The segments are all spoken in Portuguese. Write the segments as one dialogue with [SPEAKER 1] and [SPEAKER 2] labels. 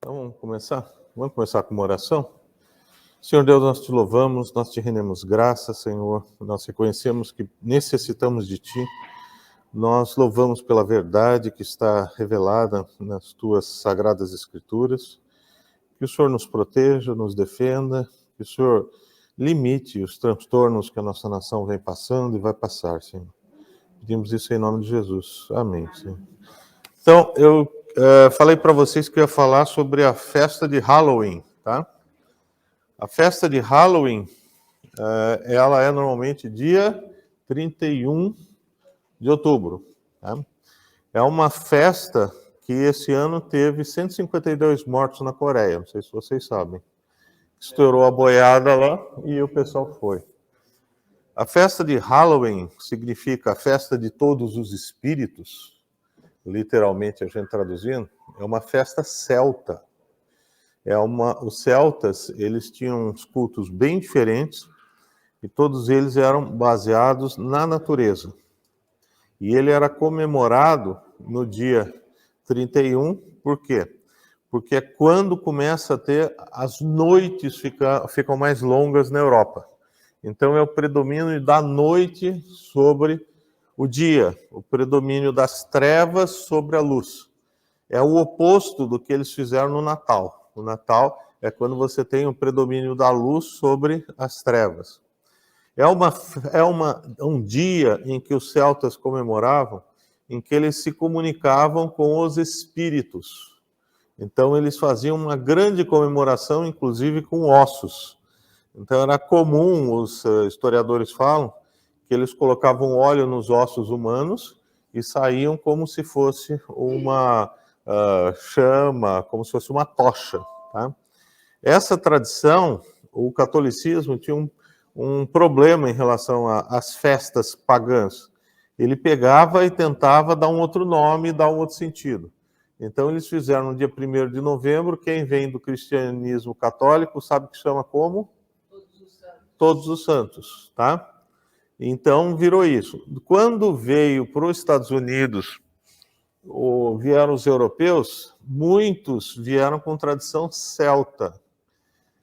[SPEAKER 1] Então, vamos começar? Vamos começar com uma oração? Senhor Deus, nós te louvamos, nós te rendemos graça, Senhor. Nós reconhecemos que necessitamos de ti. Nós louvamos pela verdade que está revelada nas tuas sagradas escrituras. Que o Senhor nos proteja, nos defenda, que o Senhor limite os transtornos que a nossa nação vem passando e vai passar, Senhor. Pedimos isso em nome de Jesus. Amém, Senhor. Então, eu falei para vocês que eu ia falar sobre a festa de Halloween, tá? A festa de Halloween, ela é normalmente dia 31 de outubro. Tá? É uma festa que esse ano teve 152 mortos na Coreia, não sei se vocês sabem. Estourou a boiada lá e o pessoal foi. A festa de Halloween significa a festa de todos os espíritos, literalmente a gente traduzindo, é uma festa celta. Os celtas, eles tinham uns cultos bem diferentes e todos eles eram baseados na natureza. E ele era comemorado no dia 31, por quê? Porque é quando começa a ter, as noites ficam mais longas na Europa. Então é o predomínio da noite sobre o dia, o predomínio das trevas sobre a luz. É o oposto do que eles fizeram no Natal. O Natal é quando você tem o predomínio da luz sobre as trevas. É um dia em que os celtas comemoravam, em que eles se comunicavam com os espíritos. Então eles faziam uma grande comemoração, inclusive com ossos. Então era comum, os historiadores falam, que eles colocavam óleo nos ossos humanos e saíam como se fosse uma chama, como se fosse uma tocha. Tá? Essa tradição, o catolicismo tinha um problema em relação às festas pagãs. Ele pegava e tentava dar um outro nome, dar um outro sentido. Então eles fizeram no dia 1º de novembro, quem vem do cristianismo católico sabe que chama como? Todos os Santos, tá? Então virou isso. Quando veio para os Estados Unidos, vieram os europeus, muitos vieram com tradição celta.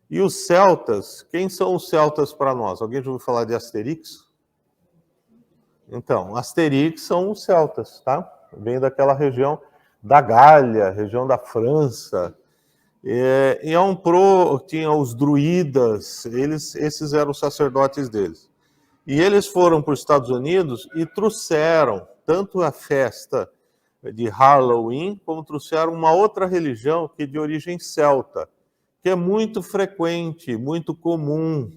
[SPEAKER 1] E os celtas, quem são os celtas para nós? Alguém já ouviu falar de Asterix? Então, Asterix são os celtas, tá? Vem daquela região da Gália, região da França. Tinha os druidas, esses eram os sacerdotes deles. E eles foram para os Estados Unidos e trouxeram tanto a festa de Halloween, como trouxeram uma outra religião que é de origem celta, que é muito frequente, muito comum,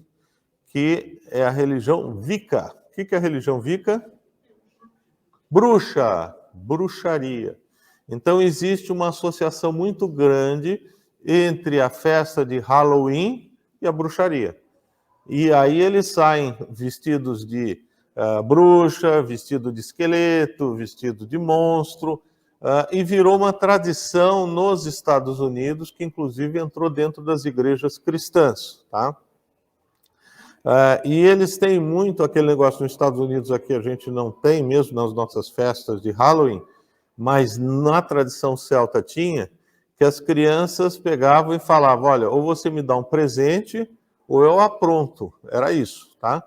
[SPEAKER 1] que é a religião Wicca. O que é a religião Wicca? Bruxaria. Então existe uma associação muito grande entre a festa de Halloween e a bruxaria. E aí eles saem vestidos de bruxa, vestido de esqueleto, vestido de monstro, e virou uma tradição nos Estados Unidos, que inclusive entrou dentro das igrejas cristãs. Tá? E eles têm muito aquele negócio nos Estados Unidos, aqui a gente não tem, mesmo nas nossas festas de Halloween, mas na tradição celta tinha, que as crianças pegavam e falavam, olha, ou você me dá um presente, ou eu apronto. Era isso, tá?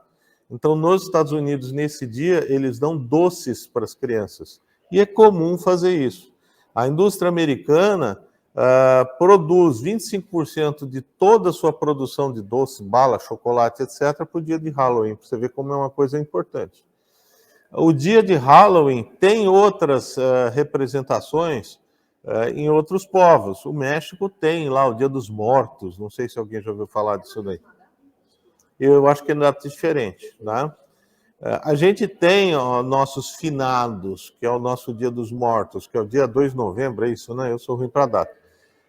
[SPEAKER 1] Então, nos Estados Unidos, nesse dia, eles dão doces para as crianças. E é comum fazer isso. A indústria americana produz 25% de toda a sua produção de doce, bala, chocolate, etc., para o dia de Halloween, para você ver como é uma coisa importante. O dia de Halloween tem outras representações em outros povos. O México tem lá o Dia dos Mortos, não sei se alguém já ouviu falar disso daí. Eu acho que ainda é diferente, tá? A gente tem nossos finados, que é o nosso Dia dos Mortos, que é o dia 2 de novembro, é isso, né? Eu sou ruim para data.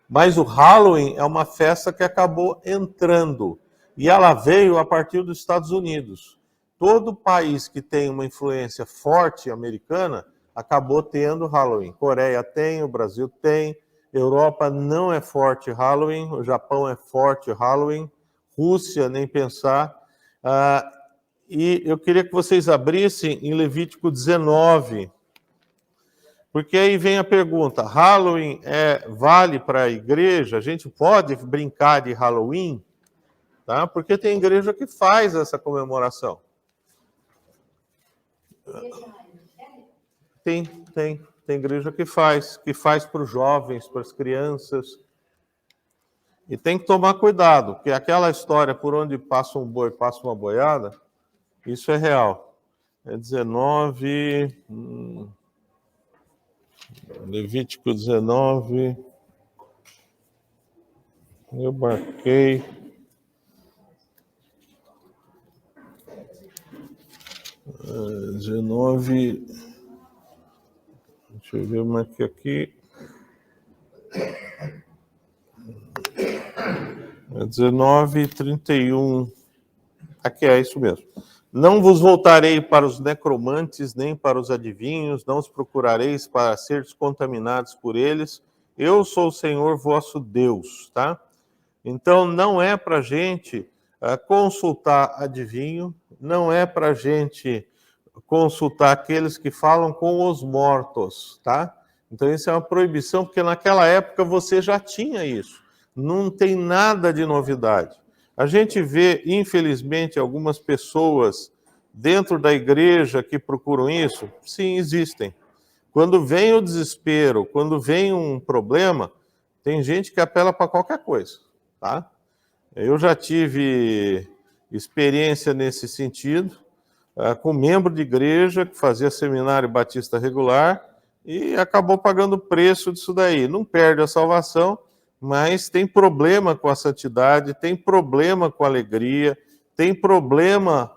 [SPEAKER 1] Mas o Halloween é uma festa que acabou entrando, e ela veio a partir dos Estados Unidos. Todo país que tem uma influência forte americana acabou tendo Halloween. Coreia tem, o Brasil tem, Europa não é forte Halloween, o Japão é forte Halloween, Rússia nem pensar. E eu queria que vocês abrissem em Levítico 19. Porque aí vem a pergunta, Halloween vale para a igreja? A gente pode brincar de Halloween? Tá? Porque tem igreja que faz essa comemoração. Tem igreja que faz para os jovens, para as crianças. E tem que tomar cuidado, porque aquela história por onde passa um boi, passa uma boiada, isso é real. É 19, Levítico 19, eu marquei. 19, deixa eu ver, eu marquei aqui. 19:31. Aqui é isso mesmo. Não vos voltarei para os necromantes, nem para os adivinhos, não os procurareis para seres contaminados por eles. Eu sou o Senhor vosso Deus, tá? Então, não é para a gente consultar adivinho, não é para a gente consultar aqueles que falam com os mortos, tá? Então, isso é uma proibição, porque naquela época você já tinha isso. Não tem nada de novidade. A gente vê, infelizmente, algumas pessoas dentro da igreja que procuram isso. Sim, existem. Quando vem o desespero, quando vem um problema, tem gente que apela para qualquer coisa, tá? Eu já tive experiência nesse sentido, com membro de igreja que fazia seminário batista regular e acabou pagando o preço disso daí. Não perde a salvação, mas tem problema com a santidade, tem problema com a alegria, tem problema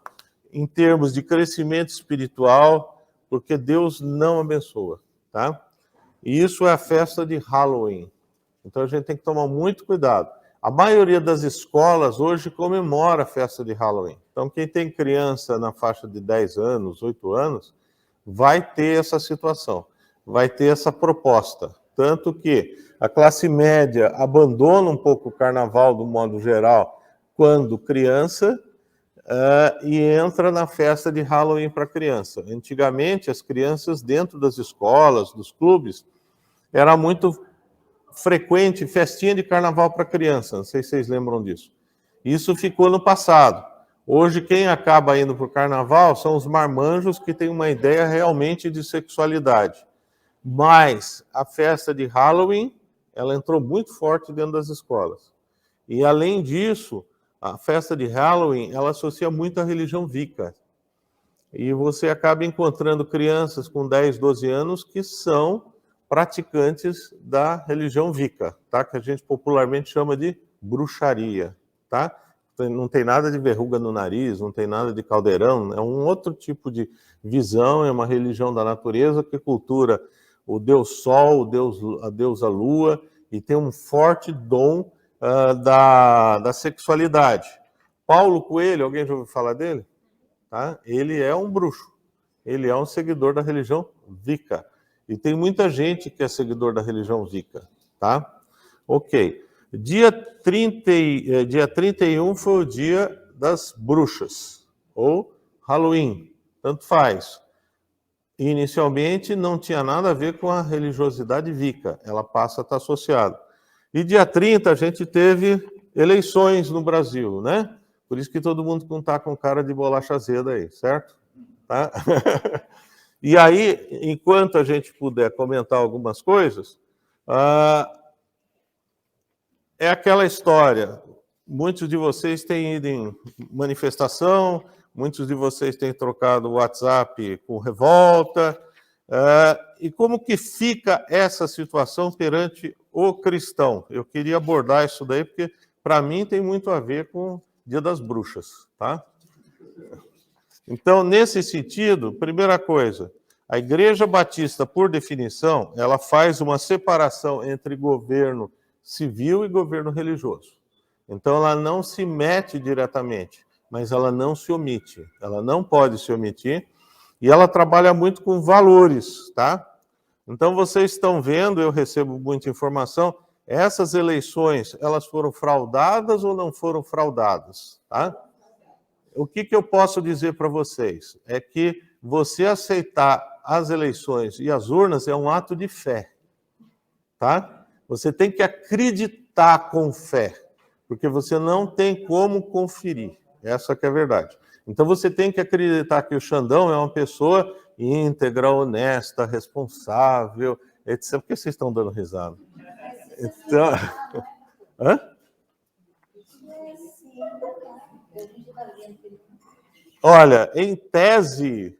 [SPEAKER 1] em termos de crescimento espiritual, porque Deus não abençoa, tá? E isso é a festa de Halloween. Então a gente tem que tomar muito cuidado. A maioria das escolas hoje comemora a festa de Halloween. Então quem tem criança na faixa de 10 anos, 8 anos, vai ter essa situação, vai ter essa proposta. Tanto que a classe média abandona um pouco o carnaval, do modo geral, quando criança, e entra na festa de Halloween para criança. Antigamente, as crianças, dentro das escolas, dos clubes, era muito frequente festinha de carnaval para criança. Não sei se vocês lembram disso. Isso ficou no passado. Hoje, quem acaba indo para o carnaval são os marmanjos que têm uma ideia realmente de sexualidade. Mas a festa de Halloween, ela entrou muito forte dentro das escolas. E, além disso, a festa de Halloween, ela associa muito à religião Wicca. E você acaba encontrando crianças com 10, 12 anos que são praticantes da religião Wicca, tá? Que a gente popularmente chama de bruxaria, tá? Não tem nada de verruga no nariz, não tem nada de caldeirão, é um outro tipo de visão, é uma religião da natureza que cultura o Deus Sol, a deusa Lua, e tem um forte dom da sexualidade. Paulo Coelho, alguém já ouviu falar dele? Tá? Ele é um bruxo, ele é um seguidor da religião Wicca. E tem muita gente que é seguidor da religião Wicca, tá? Ok. Dia 31 foi o dia das bruxas, ou Halloween, tanto faz. Inicialmente não tinha nada a ver com a religiosidade Wicca, ela passa a estar associada. E dia 30 a gente teve eleições no Brasil, né? Por isso que todo mundo não está com cara de bolacha azeda aí, certo? Tá? E aí, enquanto a gente puder comentar algumas coisas, é aquela história. Muitos de vocês têm ido em manifestação, muitos de vocês têm trocado o WhatsApp com revolta. E como que fica essa situação perante o cristão? Eu queria abordar isso daí, porque para mim tem muito a ver com o Dia das Bruxas, tá? Então, nesse sentido, primeira coisa, a Igreja Batista, por definição, ela faz uma separação entre governo civil e governo religioso. Então, ela não se mete diretamente, mas ela não se omite. Ela não pode se omitir. E ela trabalha muito com valores, tá? Então, vocês estão vendo, eu recebo muita informação, essas eleições, elas foram fraudadas ou não foram fraudadas, tá? O que eu posso dizer para vocês? É que você aceitar as eleições e as urnas é um ato de fé, tá? Você tem que acreditar com fé, porque você não tem como conferir. Essa que é a verdade. Então você tem que acreditar que o Xandão é uma pessoa íntegra, honesta, responsável, etc. Por que vocês estão dando risada? Então... Hã? Olha, em tese,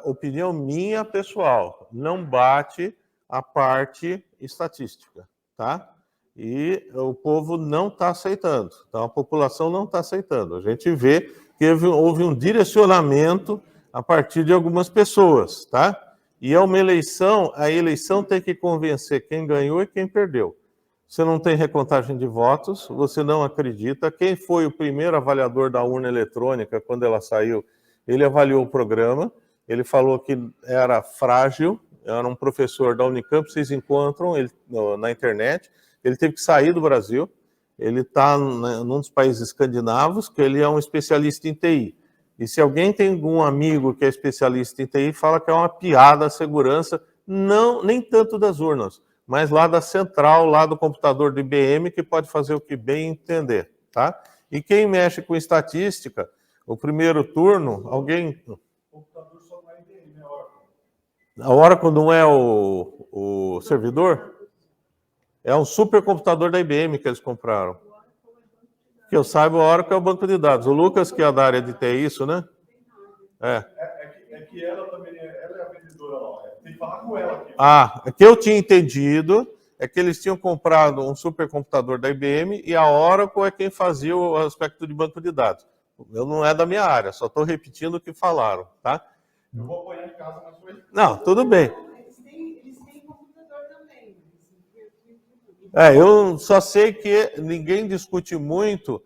[SPEAKER 1] opinião minha pessoal, não bate a parte estatística, tá? E o povo não está aceitando, então a população não está aceitando. A gente vê que houve um direcionamento a partir de algumas pessoas, tá? E é uma eleição, a eleição tem que convencer quem ganhou e quem perdeu. Você não tem recontagem de votos, você não acredita. Quem foi o primeiro avaliador da urna eletrônica quando ela saiu? Ele avaliou o programa, ele falou que era frágil, era um professor da Unicamp, vocês encontram ele na internet, ele teve que sair do Brasil, ele está num dos países escandinavos, que ele é um especialista em TI. E se alguém tem algum amigo que é especialista em TI, fala que é uma piada a segurança, não, nem tanto das urnas, mas lá da central, lá do computador do IBM, que pode fazer o que bem entender, tá? E quem mexe com estatística, o primeiro turno, alguém... O computador só vai IBM, né, Oracle? A Oracle não é o servidor? É um supercomputador da IBM que eles compraram. Que eu saiba, a Oracle é o banco de dados. O Lucas, que é da área de TI, isso, né? É que ela também ela é a vendedora lá. Tem que falar com ela aqui. O que eu tinha entendido é que eles tinham comprado um supercomputador da IBM e a Oracle é quem fazia o aspecto de banco de dados. Eu não é da minha área, só estou repetindo o que falaram, tá? Eu vou apoiar em casa, mas foi... Não, tudo bem. Eles têm computador também. Eu só sei que ninguém discute muito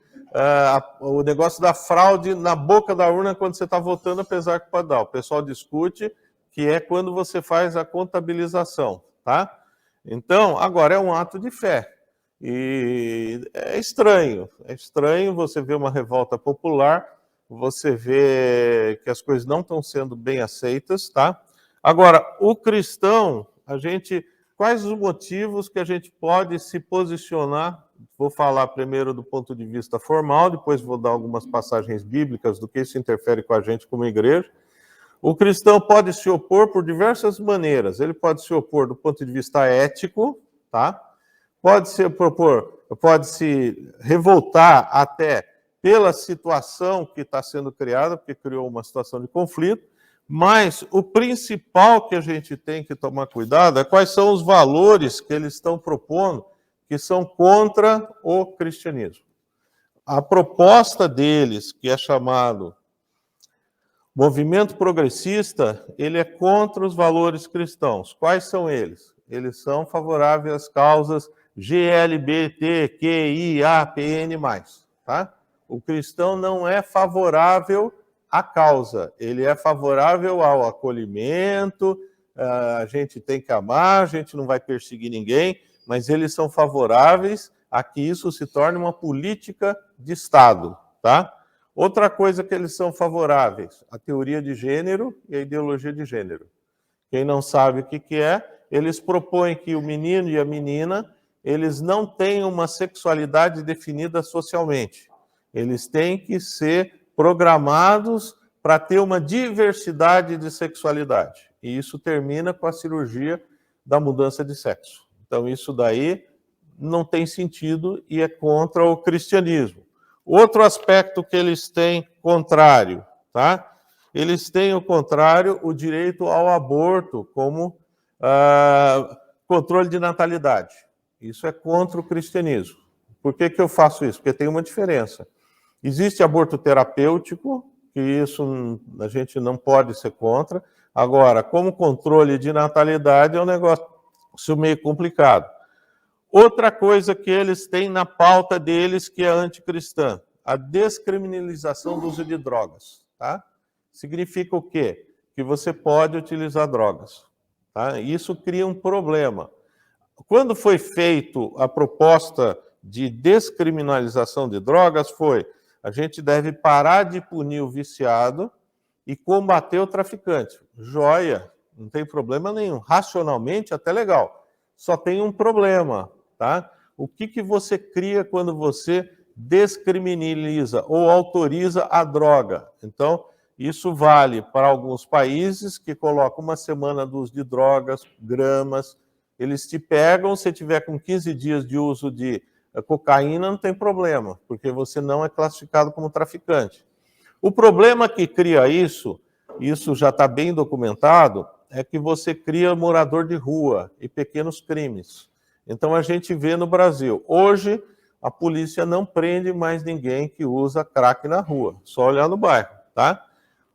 [SPEAKER 1] o negócio da fraude na boca da urna quando você está votando, apesar que pode dar. O pessoal discute que é quando você faz a contabilização, tá? Então, agora é um ato de fé. E é estranho você ver uma revolta popular, você vê que as coisas não estão sendo bem aceitas, tá? Agora, o cristão, quais os motivos que a gente pode se posicionar? Vou falar primeiro do ponto de vista formal, depois vou dar algumas passagens bíblicas do que isso interfere com a gente como igreja. O cristão pode se opor por diversas maneiras. Ele pode se opor do ponto de vista ético, tá? Pode se revoltar até pela situação que está sendo criada, porque criou uma situação de conflito, mas o principal que a gente tem que tomar cuidado é quais são os valores que eles estão propondo que são contra o cristianismo. A proposta deles, que é chamado movimento progressista, ele é contra os valores cristãos. Quais são eles? Eles são favoráveis às causas GLBTQIAPN+, tá? O cristão não é favorável à causa, ele é favorável ao acolhimento, a gente tem que amar, a gente não vai perseguir ninguém, mas eles são favoráveis a que isso se torne uma política de Estado, tá? Outra coisa que eles são favoráveis, a teoria de gênero e a ideologia de gênero. Quem não sabe o que é, eles propõem que o menino e a menina, eles não têm uma sexualidade definida socialmente. Eles têm que ser programados para ter uma diversidade de sexualidade. E isso termina com a cirurgia da mudança de sexo. Então, isso daí não tem sentido e é contra o cristianismo. Outro aspecto que eles têm contrário, tá? Eles têm o contrário, o direito ao aborto como controle de natalidade. Isso é contra o cristianismo. Por que eu faço isso? Porque tem uma diferença. Existe aborto terapêutico, que isso a gente não pode ser contra. Agora, como controle de natalidade é um negócio meio complicado. Outra coisa que eles têm na pauta deles, que é anticristã, a descriminalização do uso de drogas. Tá? Significa o quê? Que você pode utilizar drogas. Tá? Isso cria um problema. Quando foi feita a proposta de descriminalização de drogas, a gente deve parar de punir o viciado e combater o traficante. Joia, não tem problema nenhum. Racionalmente, até legal. Só tem um problema, tá? O que você cria quando você descriminaliza ou autoriza a droga? Então, isso vale para alguns países que colocam uma semana de uso de drogas, gramas. Eles te pegam, se tiver com 15 dias de uso de cocaína, não tem problema, porque você não é classificado como traficante. O problema que cria isso já está bem documentado, é que você cria morador de rua e pequenos crimes. Então a gente vê no Brasil, hoje a polícia não prende mais ninguém que usa crack na rua, só olhar no bairro, tá?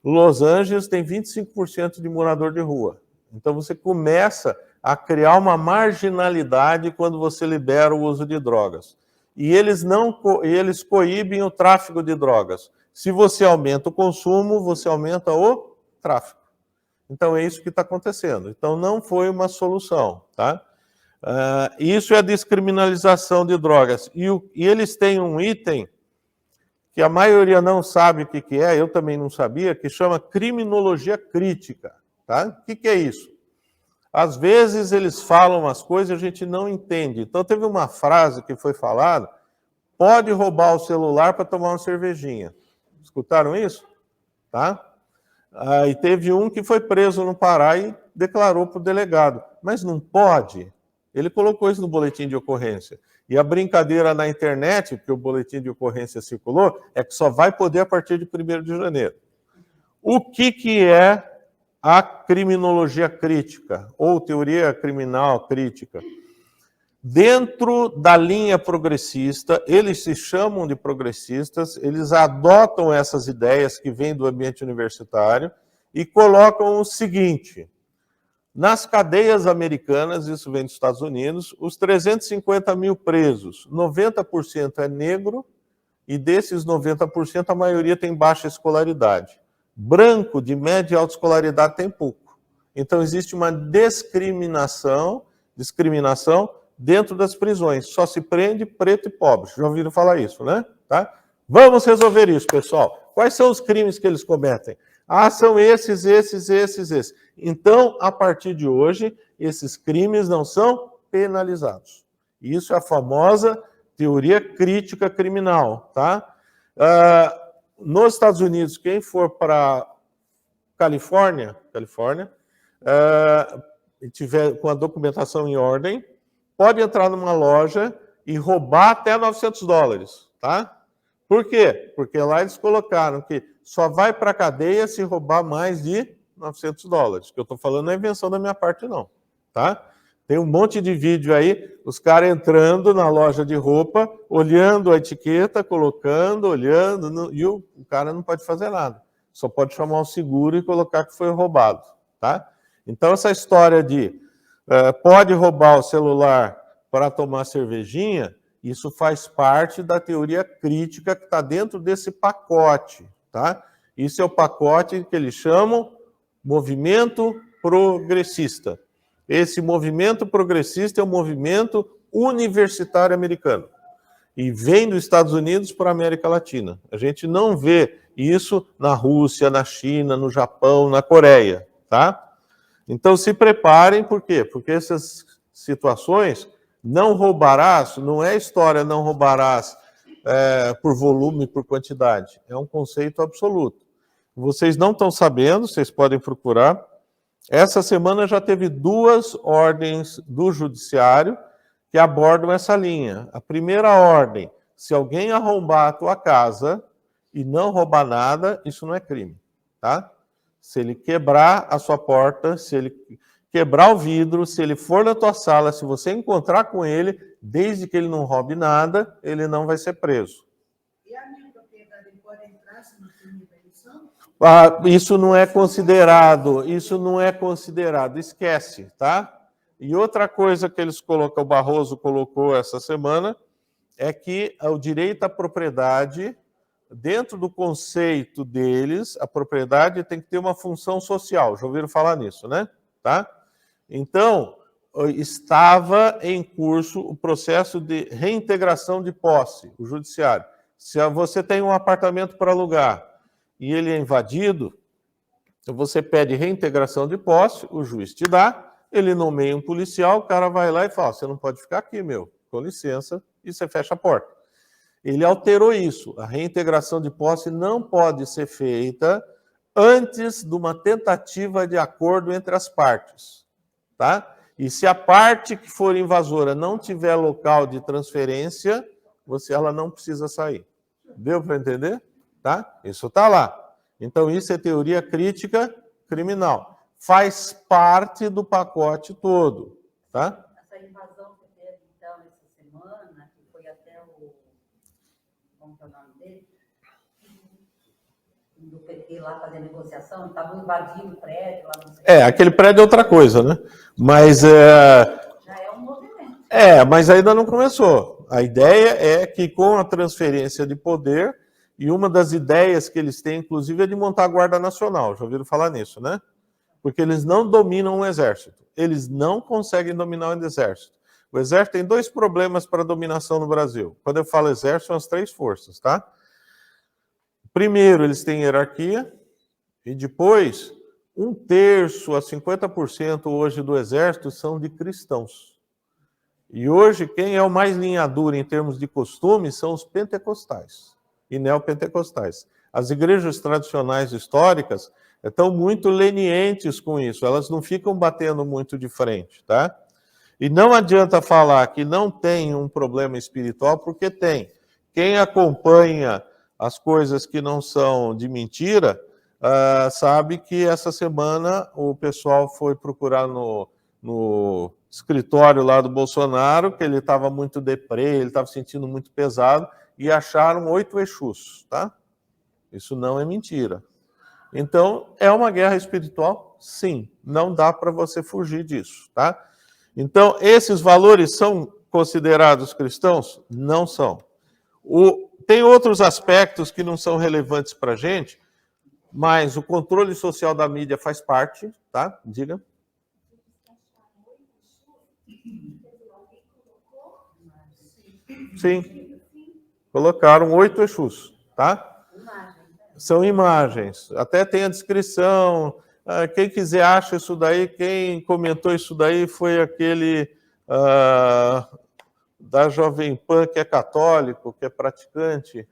[SPEAKER 1] Los Angeles tem 25% de morador de rua. Então você começa a criar uma marginalidade quando você libera o uso de drogas. E eles coíbem o tráfico de drogas. Se você aumenta o consumo, você aumenta o tráfico. Então é isso que está acontecendo. Então não foi uma solução, tá? Isso é a descriminalização de drogas. E eles têm um item que a maioria não sabe o que é, eu também não sabia, que chama criminologia crítica. Tá? O que é isso? Às vezes eles falam umas coisas e a gente não entende. Então teve uma frase que foi falada, pode roubar o celular para tomar uma cervejinha. Escutaram isso? Tá? E teve um que foi preso no Pará e declarou para o delegado. Mas não pode? Ele colocou isso no boletim de ocorrência. E a brincadeira na internet, que o boletim de ocorrência circulou, é que só vai poder a partir de 1º de janeiro. O que é a criminologia crítica, ou teoria criminal crítica? Dentro da linha progressista, eles se chamam de progressistas, eles adotam essas ideias que vêm do ambiente universitário e colocam o seguinte: nas cadeias americanas, isso vem dos Estados Unidos, os 350 mil presos, 90% é negro, e desses 90%, a maioria tem baixa escolaridade. Branco, de média e alta escolaridade, tem pouco. Então, existe uma discriminação dentro das prisões. Só se prende preto e pobre. Já ouviram falar isso, né? Tá? Vamos resolver isso, pessoal. Quais são os crimes que eles cometem? São esses. Então, a partir de hoje, esses crimes não são penalizados. Isso é a famosa teoria crítica criminal, tá? Nos Estados Unidos, quem for para Califórnia, e tiver com a documentação em ordem, pode entrar numa loja e roubar até $900, tá? Por quê? Porque lá eles colocaram que só vai para a cadeia se roubar mais de $900. O que eu estou falando não é invenção da minha parte, não. Tá? Tem um monte de vídeo aí, os caras entrando na loja de roupa, olhando a etiqueta, colocando, olhando, e o cara não pode fazer nada. Só pode chamar o seguro e colocar que foi roubado. Tá? Então, essa história de pode roubar o celular para tomar cervejinha, isso faz parte da teoria crítica que está dentro desse pacote. Tá? Isso é o pacote que eles chamam movimento progressista. Esse movimento progressista é o movimento universitário americano. E vem dos Estados Unidos para a América Latina. A gente não vê isso na Rússia, na China, no Japão, na Coreia. Tá? Então se preparem, por quê? Porque essas situações, não roubarás, não é história não roubarás por volume, por quantidade. É um conceito absoluto. Vocês não estão sabendo, vocês podem procurar. Essa semana já teve 2 ordens do judiciário que abordam essa linha. A primeira ordem, se alguém arrombar a tua casa e não roubar nada, isso não é crime, tá? Se ele quebrar a sua porta, se ele quebrar o vidro, se ele for na tua sala, se você encontrar com ele, desde que ele não roube nada, ele não vai ser preso.
[SPEAKER 2] E a minha propriedade pode entrar se não tem intervenção?
[SPEAKER 1] Isso não é considerado, esquece, tá? E outra coisa que o Barroso colocou essa semana, é que o direito à propriedade, dentro do conceito deles, a propriedade tem que ter uma função social. Já ouviram falar nisso, né? Tá? Então, estava em curso o processo de reintegração de posse, o judiciário. Se você tem um apartamento para alugar e ele é invadido, Você pede reintegração de posse, o juiz te dá, ele nomeia um policial, o cara vai lá e fala, você não pode ficar aqui, meu, com licença, e você fecha a porta. Ele alterou isso. A reintegração de posse não pode ser feita antes de uma tentativa de acordo entre as partes, tá? E se a parte que for invasora não tiver local de transferência, ela não precisa sair. Deu para entender? Tá? Isso está lá. Então, isso é teoria crítica criminal. Faz parte do pacote todo, tá?
[SPEAKER 3] Essa invasão que teve, então, essa semana, que foi até o... Como que é o nome dele? Do PT lá fazer negociação, estavam invadindo o prédio lá, não sei.
[SPEAKER 1] Aquele prédio é outra coisa, né? Mas...
[SPEAKER 3] Já é um movimento.
[SPEAKER 1] Mas ainda não começou. A ideia é que com a transferência de poder, e uma das ideias que eles têm, inclusive, é de montar a Guarda Nacional. Já ouviram falar nisso, né? Porque eles não dominam o exército. Eles não conseguem dominar o exército. O exército tem 2 problemas para a dominação no Brasil. Quando eu falo exército, são as 3 forças, tá? Primeiro, eles têm hierarquia, e depois, 1/3 a 50% hoje do exército são de cristãos. E hoje, quem é o mais linha dura em termos de costume são os pentecostais e neopentecostais. As igrejas tradicionais históricas estão muito lenientes com isso, elas não ficam batendo muito de frente, tá? E não adianta falar que não tem um problema espiritual, porque tem. Quem acompanha as coisas que não são de mentira, sabe que essa semana o pessoal foi procurar no escritório lá do Bolsonaro, que ele estava muito deprê, ele estava sentindo muito pesado, e acharam 8 Exus, tá? Isso não é mentira. Então, é uma guerra espiritual? Sim. Não dá para você fugir disso, tá? Então, esses valores são considerados cristãos? Não são. Tem outros aspectos que não são relevantes para a gente, mas o controle social da mídia faz parte, tá? Diga. Sim. Colocaram 8 Exus, tá? São imagens. Até tem a descrição. Quem quiser acha isso daí. Quem comentou isso daí foi aquele da Jovem Pan, que é católico, que é praticante,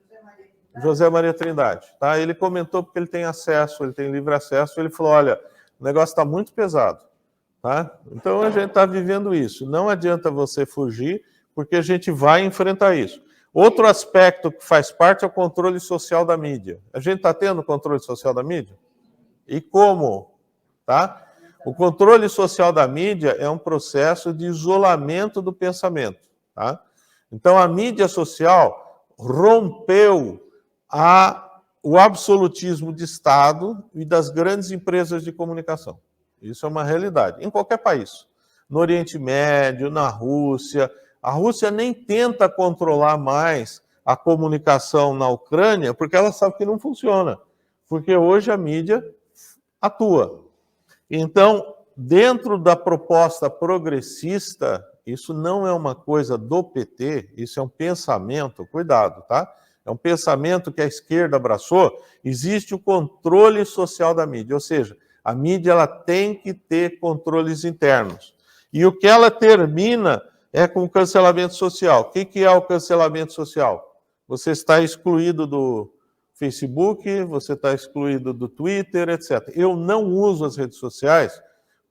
[SPEAKER 1] José Maria Trindade. Tá? Ele comentou porque ele tem acesso, ele tem livre acesso. Ele falou, olha, o negócio está muito pesado. Tá? Então, a gente está vivendo isso. Não adianta você fugir, porque a gente vai enfrentar isso. Outro aspecto que faz parte é o controle social da mídia. A gente está tendo controle social da mídia? E como? Tá? O controle social da mídia é um processo de isolamento do pensamento. Tá? Então, a mídia social rompeu o absolutismo de Estado e das grandes empresas de comunicação. Isso é uma realidade, em qualquer país. No Oriente Médio, na Rússia. A Rússia nem tenta controlar mais a comunicação na Ucrânia, porque ela sabe que não funciona. Porque hoje a mídia atua. Então, dentro da proposta progressista, isso não é uma coisa do PT, isso é um pensamento, cuidado, tá? É um pensamento que a esquerda abraçou. Existe o controle social da mídia, ou seja, a mídia ela tem que ter controles internos. E o que ela termina é com o cancelamento social. O que é o cancelamento social? Você está excluído do Facebook, você está excluído do Twitter, etc. Eu não uso as redes sociais.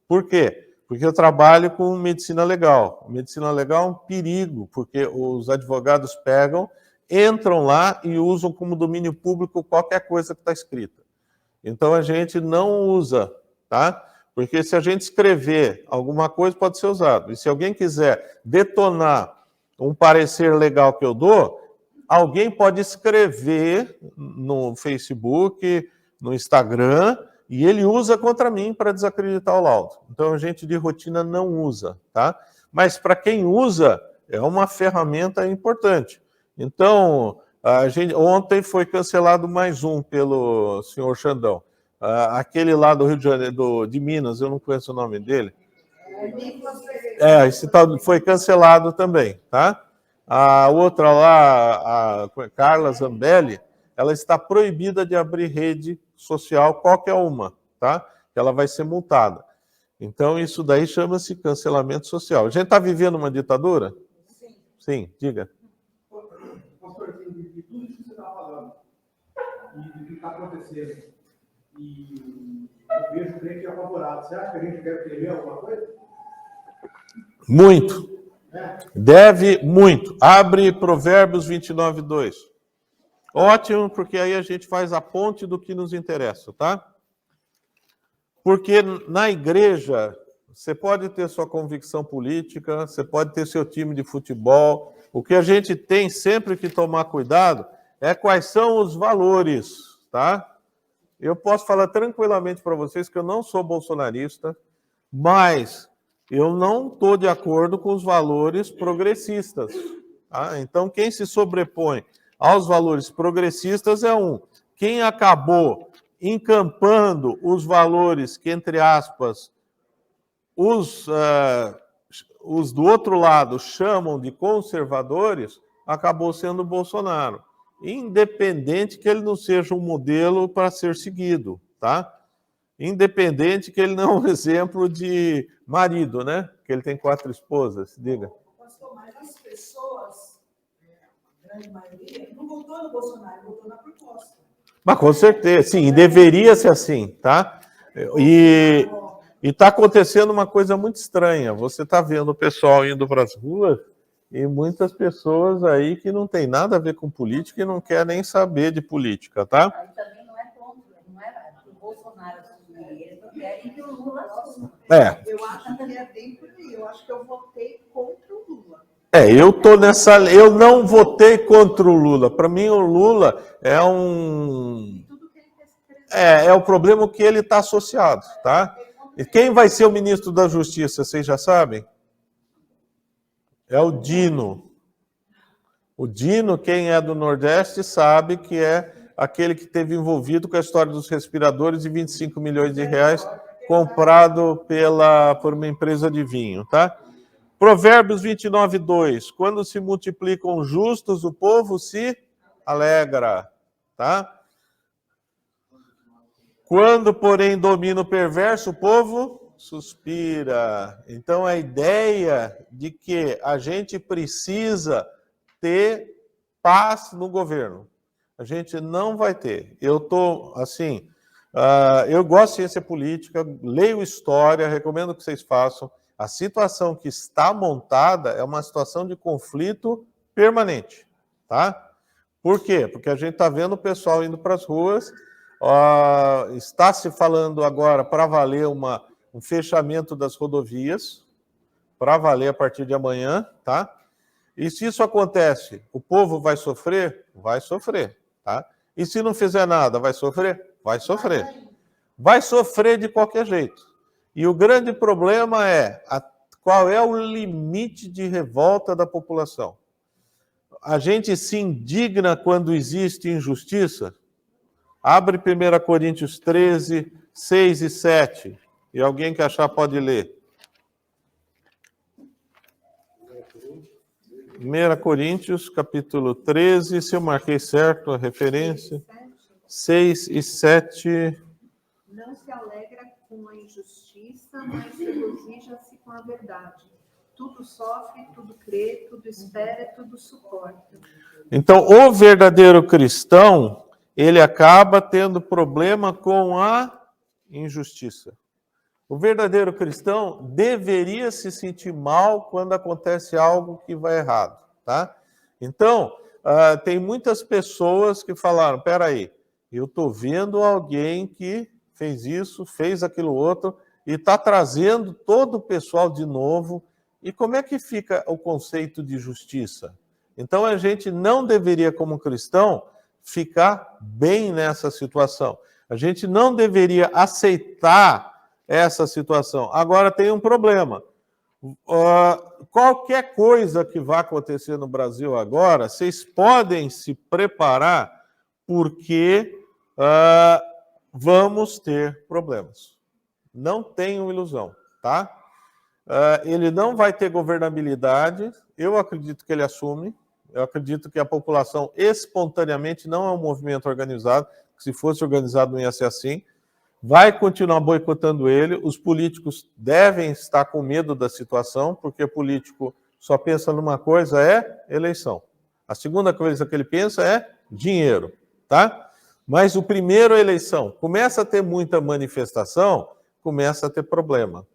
[SPEAKER 1] Por quê? Porque eu trabalho com medicina legal. Medicina legal é um perigo, porque os advogados pegam, entram lá e usam como domínio público qualquer coisa que está escrita. Então, a gente não usa, tá? Porque se a gente escrever alguma coisa, pode ser usado. E se alguém quiser detonar um parecer legal que eu dou, alguém pode escrever no Facebook, no Instagram, e ele usa contra mim para desacreditar o laudo. Então, a gente de rotina não usa, tá? Mas para quem usa, é uma ferramenta importante. Então, ontem foi cancelado mais um pelo senhor Xandão. Aquele lá do Rio de Janeiro, de Minas, eu não conheço o nome dele. Esse tal foi cancelado também, tá? A outra lá, a Carla Zambelli, ela está proibida de abrir rede social, qualquer uma, tá? Ela vai ser multada. Então, isso daí chama-se cancelamento social. A gente está vivendo uma ditadura?
[SPEAKER 2] Sim.
[SPEAKER 1] Sim, diga.
[SPEAKER 4] Pastor, de tudo isso que você está falando, e do que está acontecendo, e eu vejo o crente apavorado. Você acha que a gente deve temer alguma coisa?
[SPEAKER 1] Muito. Deve muito. Abre Provérbios 29, 2. Ótimo, porque aí a gente faz a ponte do que nos interessa, tá? Porque na igreja, você pode ter sua convicção política, você pode ter seu time de futebol. O que a gente tem sempre que tomar cuidado é quais são os valores, tá? Eu posso falar tranquilamente para vocês que eu não sou bolsonarista, mas eu não estou de acordo com os valores progressistas. Tá? Então, quem se sobrepõe aos valores progressistas é um. Quem acabou encampando os valores que, entre aspas, os do outro lado chamam de conservadores, acabou sendo o Bolsonaro. Independente que ele não seja um modelo para ser seguido, tá? Independente que ele não é um exemplo de marido, né? Que ele tem 4 esposas, diga.
[SPEAKER 2] Pastor, mas as pessoas, a grande maioria, não votou no Bolsonaro, votou na proposta.
[SPEAKER 1] Mas com certeza, sim, e deveria ser assim, tá? E está acontecendo uma coisa muito estranha. Você está vendo o pessoal indo para as ruas e muitas pessoas aí que não tem nada a ver com política e não quer nem saber de política, tá?
[SPEAKER 3] Aí também não é contra, não é que o Bolsonaro assumir, eles não querem que o Lula assuma.
[SPEAKER 2] Eu acho que é bem por aí. Eu acho que eu votei contra o Lula.
[SPEAKER 1] Eu tô nessa. Eu não votei contra o Lula. Para mim, o Lula é um.
[SPEAKER 2] Tudo que ele fez.
[SPEAKER 1] É o problema que ele está associado, tá? E quem vai ser o ministro da Justiça, vocês já sabem? É o Dino. O Dino, quem é do Nordeste, sabe que é aquele que esteve envolvido com a história dos respiradores de 25 milhões de reais comprado por uma empresa de vinho, tá? Provérbios 29, 2. Quando se multiplicam justos, o povo se alegra, tá? Quando, porém, domina o perverso, o povo suspira. Então, a ideia de que a gente precisa ter paz no governo, a gente não vai ter. Eu estou, assim, eu gosto de ciência política, leio história, recomendo que vocês façam. A situação que está montada é uma situação de conflito permanente, tá? Por quê? Porque a gente está vendo o pessoal indo para as ruas, está se falando agora para valer um fechamento das rodovias, para valer a partir de amanhã, tá? E se isso acontece, o povo vai sofrer? Vai sofrer, tá? E se não fizer nada, vai sofrer? Vai sofrer. Vai sofrer de qualquer jeito. E o grande problema é qual é o limite de revolta da população. A gente se indigna quando existe injustiça? Abre 1 Coríntios 13, 6 e 7. E alguém que achar pode ler. 1 Coríntios, capítulo 13, se eu marquei certo a referência. 6 e 7.
[SPEAKER 5] Não se alegra com a injustiça, mas regozija-se com a verdade. Tudo sofre, tudo crê, tudo espera, tudo suporta.
[SPEAKER 1] Então, o verdadeiro cristão, ele acaba tendo problema com a injustiça. O verdadeiro cristão deveria se sentir mal quando acontece algo que vai errado, tá? Então, tem muitas pessoas que falaram, peraí, eu estou vendo alguém que fez isso, fez aquilo outro, e está trazendo todo o pessoal de novo. E como é que fica o conceito de justiça? Então, a gente não deveria, como cristão, ficar bem nessa situação. A gente não deveria aceitar essa situação. Agora, tem um problema. Qualquer coisa que vá acontecer no Brasil agora, vocês podem se preparar, porque vamos ter problemas. Não tenham ilusão, tá? Ele não vai ter governabilidade, eu acredito que ele assume, eu acredito que a população espontaneamente não é um movimento organizado, que se fosse organizado não ia ser assim, vai continuar boicotando ele. Os políticos devem estar com medo da situação, porque o político só pensa numa coisa, é eleição. A segunda coisa que ele pensa é dinheiro, tá? Mas o primeiro é eleição. Começa a ter muita manifestação, começa a ter problema.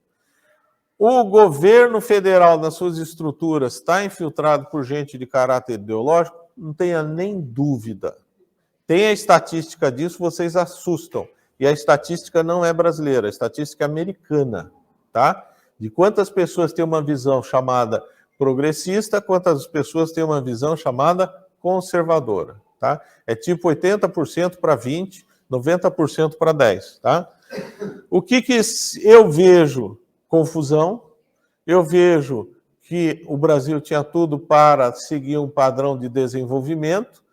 [SPEAKER 1] O governo federal, nas suas estruturas, está infiltrado por gente de caráter ideológico? Não tenha nem dúvida. Tem a estatística disso, vocês assustam. E a estatística não é brasileira, a estatística é americana, tá? De quantas pessoas têm uma visão chamada progressista, quantas pessoas têm uma visão chamada conservadora, tá? É tipo 80% para 20%, 90% para 10%, tá? O que eu vejo? Confusão. Eu vejo que o Brasil tinha tudo para seguir um padrão de desenvolvimento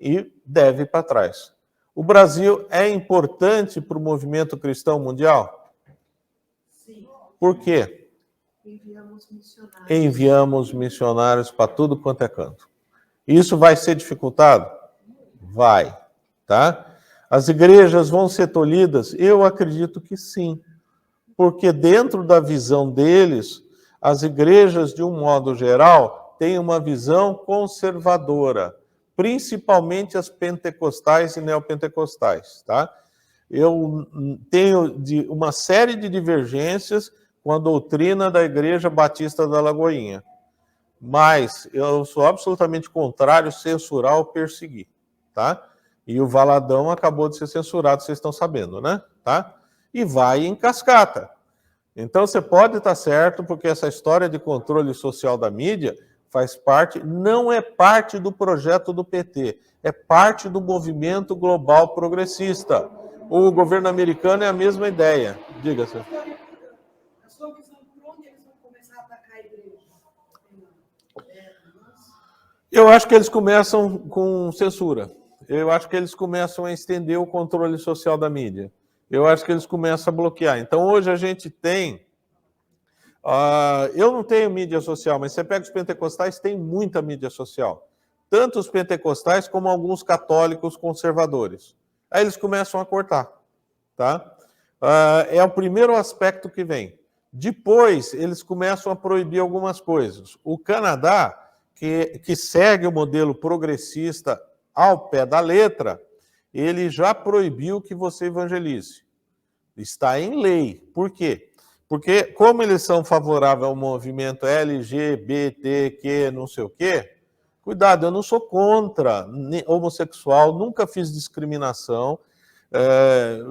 [SPEAKER 1] e deve ir para trás. O Brasil é importante para o movimento cristão mundial?
[SPEAKER 2] Sim.
[SPEAKER 1] Por quê?
[SPEAKER 5] Enviamos missionários.
[SPEAKER 1] Enviamos missionários para tudo quanto é canto. Isso vai ser dificultado? Vai, tá? As igrejas vão ser tolhidas? Eu acredito que sim. Porque dentro da visão deles, as igrejas, de um modo geral, têm uma visão conservadora, principalmente as pentecostais e neopentecostais, tá? Eu tenho uma série de divergências com a doutrina da Igreja Batista da Lagoinha, mas eu sou absolutamente contrário a censurar ou perseguir, tá? E o Valadão acabou de ser censurado, vocês estão sabendo, né? Tá? E vai em cascata. Então você pode estar certo, porque essa história de controle social da mídia faz parte, não é parte do projeto do PT, é parte do movimento global progressista. O governo americano é a mesma ideia. Diga, senhor.
[SPEAKER 2] A sua visão, por onde eles vão começar a atacar a igreja?
[SPEAKER 1] Eu acho que eles começam com censura. Eu acho que eles começam a estender o controle social da mídia. Eu acho que eles começam a bloquear. Então, hoje a gente tem... eu não tenho mídia social, mas você pega os pentecostais, tem muita mídia social. Tanto os pentecostais como alguns católicos conservadores. Aí eles começam a cortar, tá? É o primeiro aspecto que vem. Depois, eles começam a proibir algumas coisas. O Canadá, que segue o modelo progressista ao pé da letra, ele já proibiu que você evangelize. Está em lei. Por quê? Porque, como eles são favoráveis ao movimento LGBTQ, não sei o quê, cuidado, eu não sou contra homossexual, nunca fiz discriminação,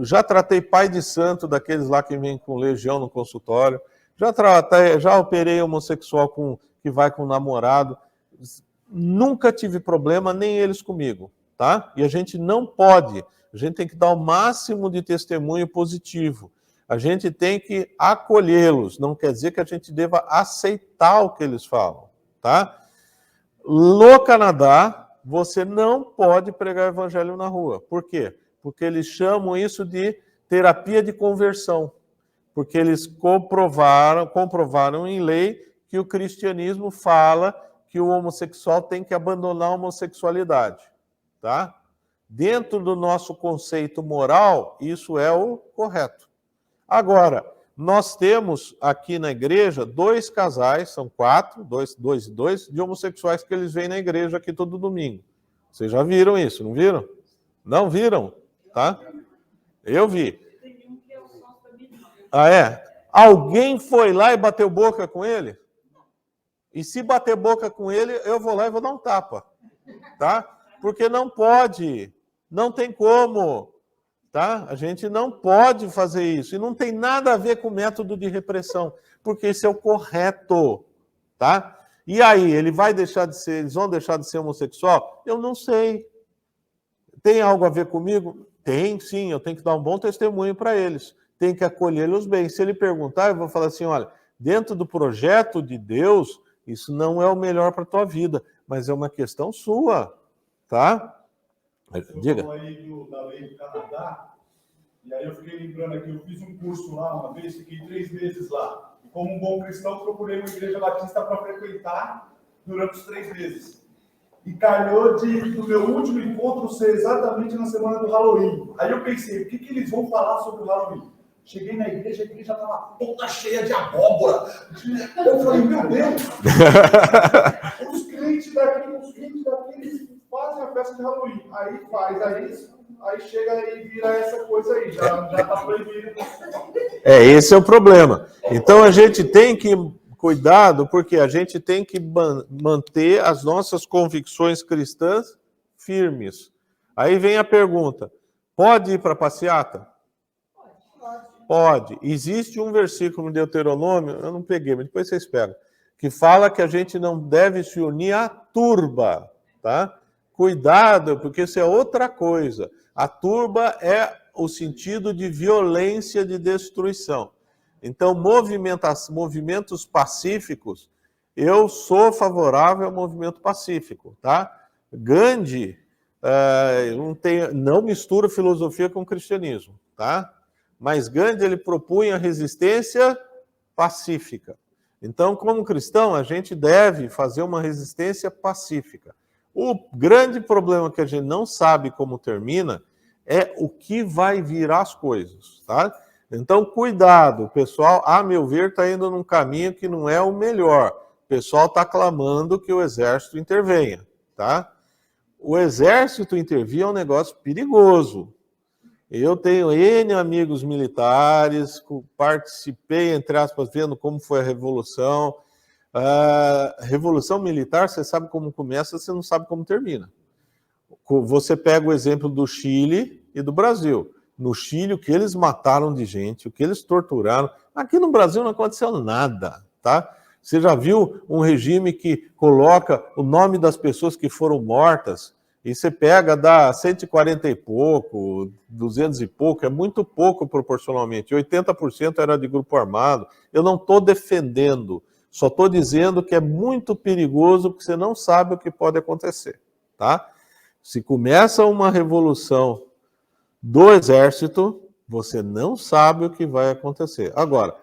[SPEAKER 1] já tratei pai de santo, daqueles lá que vêm com legião no consultório, já operei homossexual que vai com namorado, nunca tive problema, nem eles comigo, tá? E a gente não pode, a gente tem que dar o máximo de testemunho positivo. A gente tem que acolhê-los, não quer dizer que a gente deva aceitar o que eles falam, tá? No Canadá, você não pode pregar evangelho na rua. Por quê? Porque eles chamam isso de terapia de conversão. Porque eles comprovaram em lei que o cristianismo fala que o homossexual tem que abandonar a homossexualidade, tá? Dentro do nosso conceito moral, isso é o correto. Agora, nós temos aqui na igreja 2 casais, são 4, 2 e 2, de homossexuais que eles vêm na igreja aqui todo domingo. Vocês já viram isso, não viram? Não viram? Tá? Eu vi. Ah, é? Alguém foi lá e bateu boca com ele? E se bater boca com ele, eu vou lá e vou dar um tapa. Tá? Porque não pode, não tem como. Tá? A gente não pode fazer isso. E não tem nada a ver com método de repressão, porque esse é o correto. Tá? E aí, eles vão deixar de ser homossexual? Eu não sei. Tem algo a ver comigo? Tem, sim. Eu tenho que dar um bom testemunho para eles. Tem que acolhê-los bem. Se ele perguntar, eu vou falar assim, olha, dentro do projeto de Deus, isso não é o melhor para a tua vida, mas é uma questão sua. Tá? Diga.
[SPEAKER 4] Você falou aí da lei do Canadá, e aí eu fiquei lembrando aqui, eu fiz um curso lá uma vez, fiquei 3 meses lá. E como um bom cristão, procurei uma igreja batista para frequentar durante os 3 meses. E calhou do meu último encontro ser exatamente na semana do Halloween. Aí eu pensei, o que eles vão falar sobre o Halloween? Cheguei na igreja, a igreja estava toda cheia de abóbora. Eu falei, meu Deus! Os crentes daqui, eles fazem a festa de Halloween. Aí chega e vira essa coisa aí, já está proibido.
[SPEAKER 1] Esse é o problema. Então a gente tem que cuidado, porque a gente tem que manter as nossas convicções cristãs firmes. Aí vem a pergunta: pode ir para a passeata? Pode. Existe um versículo no Deuteronômio, eu não peguei, mas depois vocês pegam, que fala que a gente não deve se unir à turba, tá? Cuidado, porque isso é outra coisa. A turba é o sentido de violência, de destruição. Então, movimentos pacíficos, eu sou favorável ao movimento pacífico, tá? Gandhi não mistura filosofia com cristianismo, tá? Mas Gandhi, ele propunha resistência pacífica. Então, como cristão, a gente deve fazer uma resistência pacífica. O grande problema que a gente não sabe como termina é o que vai virar as coisas, tá? Então, cuidado, o pessoal, a meu ver, está indo num caminho que não é o melhor. O pessoal está clamando que o exército intervenha, tá? O exército intervir é um negócio perigoso. Eu tenho N amigos militares, participei, entre aspas, vendo como foi a Revolução. Revolução militar, você sabe como começa, você não sabe como termina. Você pega o exemplo do Chile e do Brasil. No Chile, o que eles mataram de gente, o que eles torturaram. Aqui no Brasil não aconteceu nada, tá? Você já viu um regime que coloca o nome das pessoas que foram mortas e você pega, dá 140 e pouco, 200 e pouco, é muito pouco proporcionalmente. 80% era de grupo armado. Eu não estou defendendo, só estou dizendo que é muito perigoso porque você não sabe o que pode acontecer, tá? Se começa uma revolução do exército, você não sabe o que vai acontecer. Agora,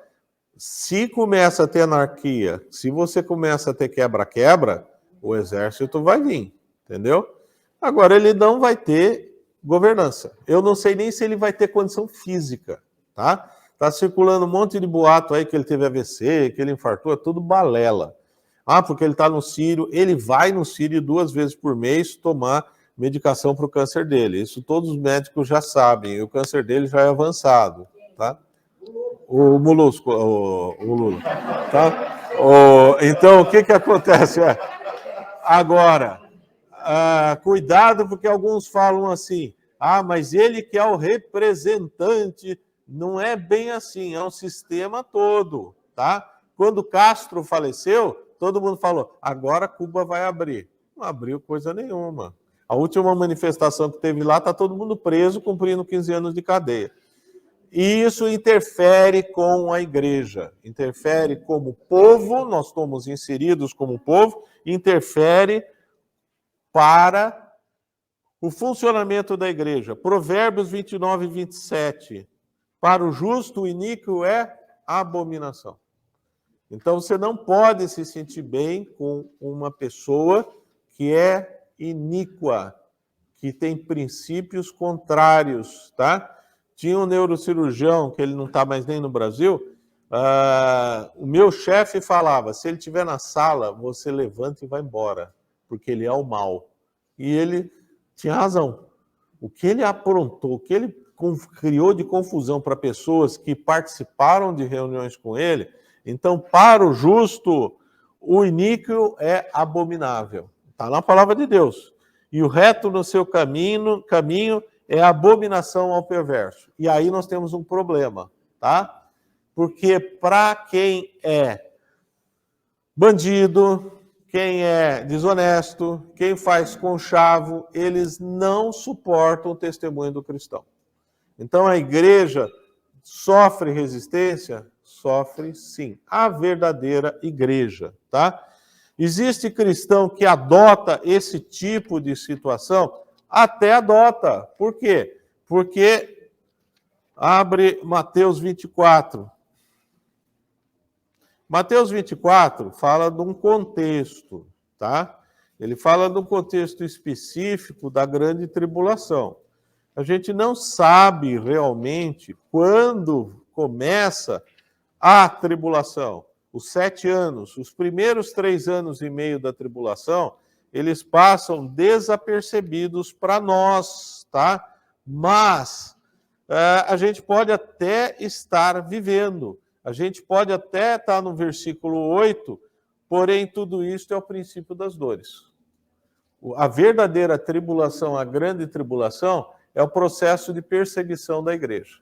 [SPEAKER 1] se começa a ter anarquia, se você começa a ter quebra-quebra, o exército vai vir, entendeu? Agora, ele não vai ter governança. Eu não sei nem se ele vai ter condição física, tá? Tá circulando um monte de boato aí que ele teve AVC, que ele infartou, é tudo balela. Porque ele está no Sírio, ele vai no Sírio 2 vezes por mês tomar medicação para o câncer dele. Isso todos os médicos já sabem. E o câncer dele já é avançado, tá? O molusco, o Lula, tá? Então, o que acontece? Agora, cuidado, porque alguns falam assim, mas ele que é o representante, não é bem assim, é um sistema todo, tá? Quando Castro faleceu, todo mundo falou, agora Cuba vai abrir. Não abriu coisa nenhuma. A última manifestação que teve lá, está todo mundo preso, cumprindo 15 anos de cadeia. E isso interfere com a igreja, interfere como povo, nós estamos inseridos como povo, interfere para o funcionamento da igreja. Provérbios 29 e 27. Para o justo, o iníquo é abominação. Então, você não pode se sentir bem com uma pessoa que é iníqua, que tem princípios contrários, tá? Tinha um neurocirurgião, que ele não está mais nem no Brasil, o meu chefe falava, se ele estiver na sala, você levanta e vai embora, porque ele é o mal. E ele tinha razão. O que ele aprontou, o que ele criou de confusão para pessoas que participaram de reuniões com ele, então, para o justo, o iníquo é abominável. Está na palavra de Deus. E o reto no seu caminho é abominação ao perverso. E aí nós temos um problema, tá? Porque para quem é bandido, quem é desonesto, quem faz conchavo, eles não suportam o testemunho do cristão. Então a igreja sofre resistência? Sofre sim. A verdadeira igreja, tá? Existe cristão que adota esse tipo de situação? Até adota. Por quê? Porque abre Mateus 24. Mateus 24 fala de um contexto, tá? Ele fala no contexto específico da grande tribulação. A gente não sabe realmente quando começa a tribulação. Os 7 anos, os primeiros 3 anos e meio da tribulação, eles passam desapercebidos para nós, tá? Mas a gente pode até estar vivendo, a gente pode até estar no versículo 8, porém tudo isso é o princípio das dores. A verdadeira tribulação, a grande tribulação, é o processo de perseguição da igreja.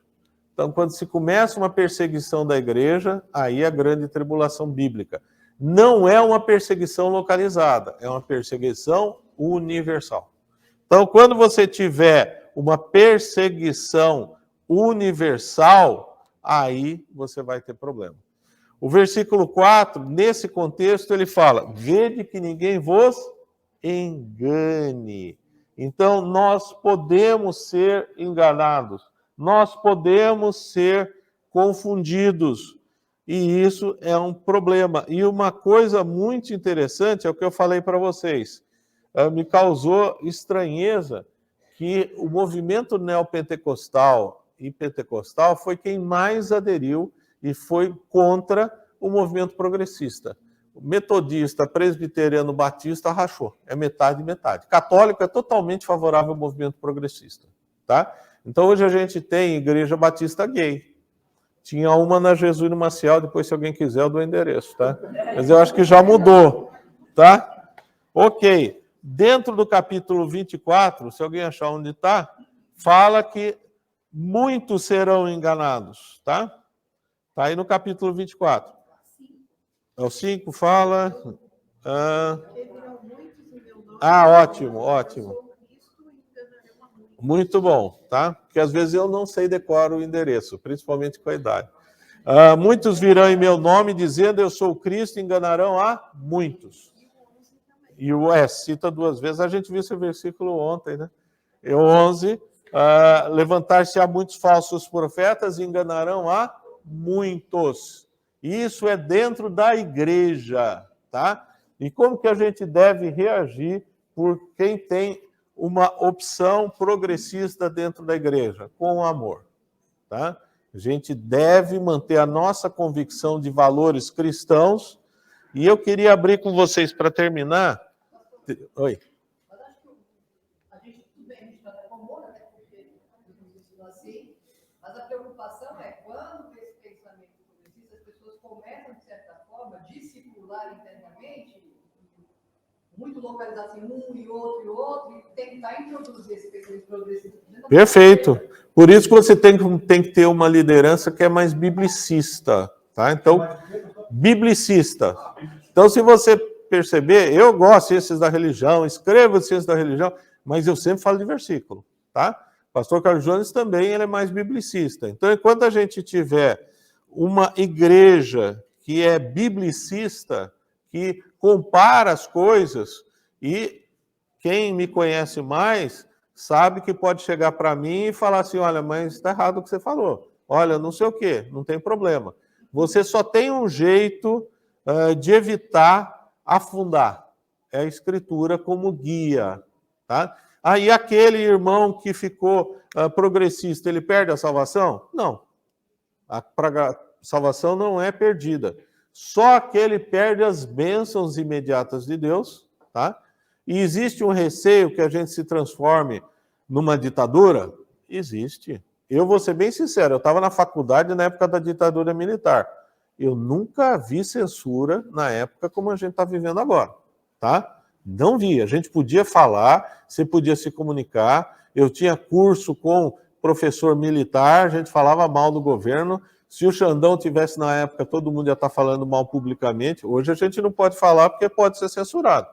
[SPEAKER 1] Então, quando se começa uma perseguição da igreja, aí é a grande tribulação bíblica. Não é uma perseguição localizada, é uma perseguição universal. Então, quando você tiver uma perseguição universal, aí você vai ter problema. O versículo 4, nesse contexto, ele fala: vede que ninguém vos engane. Então, nós podemos ser enganados, nós podemos ser confundidos, e isso é um problema. E uma coisa muito interessante é o que eu falei para vocês. Me causou estranheza que o movimento neopentecostal e pentecostal foi quem mais aderiu e foi contra o movimento progressista. O metodista, presbiteriano, batista rachou. É metade e metade. Católico é totalmente favorável ao movimento progressista, tá? Então hoje a gente tem igreja batista gay. Tinha uma na Jesuíno Maciel, depois se alguém quiser eu dou o endereço, tá? Mas eu acho que já mudou, tá? Ok. Dentro do capítulo 24, se alguém achar onde está, fala que muitos serão enganados, tá? Está aí no capítulo 24. É o 5, fala... ótimo, ótimo. Muito bom, tá? Porque às vezes eu não sei decorar o endereço, principalmente com a idade. Muitos virão em meu nome dizendo eu sou o Cristo, enganarão a muitos. E cita 2 vezes, a gente viu esse versículo ontem, né? E 11, levantar-se-á muitos falsos profetas e enganarão a muitos. Isso é dentro da igreja, tá? E como que a gente deve reagir por quem tem uma opção progressista dentro da igreja? Com amor, tá? A gente deve manter a nossa convicção de valores cristãos. E eu queria abrir com vocês para terminar. Oi.
[SPEAKER 6] Mas acho que a gente, tudo bem, a gente está com amor, né? Porque assim, mas a preocupação é quando esse pensamento progressista, as pessoas começam, de certa forma, a discipular internamente, muito localizar assim, um e outro, e tentar introduzir esse pensamento progressista.
[SPEAKER 1] Perfeito. Por isso que você tem que ter uma liderança que é mais biblicista, tá? Então, biblicista. Então, se você perceber, eu gosto de ciências da religião, escrevo ciências da religião, mas eu sempre falo de versículo, tá? Pastor Carlos Jones também, ele é mais biblicista. Então, enquanto a gente tiver uma igreja que é biblicista, que compara as coisas, e quem me conhece mais sabe que pode chegar para mim e falar assim, olha, mas está errado o que você falou. Olha, não sei o quê, não tem problema. Você só tem um jeito de evitar afundar. É a Escritura como guia, tá? Aí aquele irmão que ficou progressista, ele perde a salvação? Não. A salvação não é perdida. Só que ele perde as bênçãos imediatas de Deus, tá? E existe um receio que a gente se transforme numa ditadura? Existe. Eu vou ser bem sincero, eu estava na faculdade na época da ditadura militar. Eu nunca vi censura na época como a gente está vivendo agora, tá? Não vi. A gente podia falar, você podia se comunicar. Eu tinha curso com professor militar, a gente falava mal do governo. Se o Xandão tivesse na época, todo mundo ia estar falando mal publicamente. Hoje a gente não pode falar porque pode ser censurado,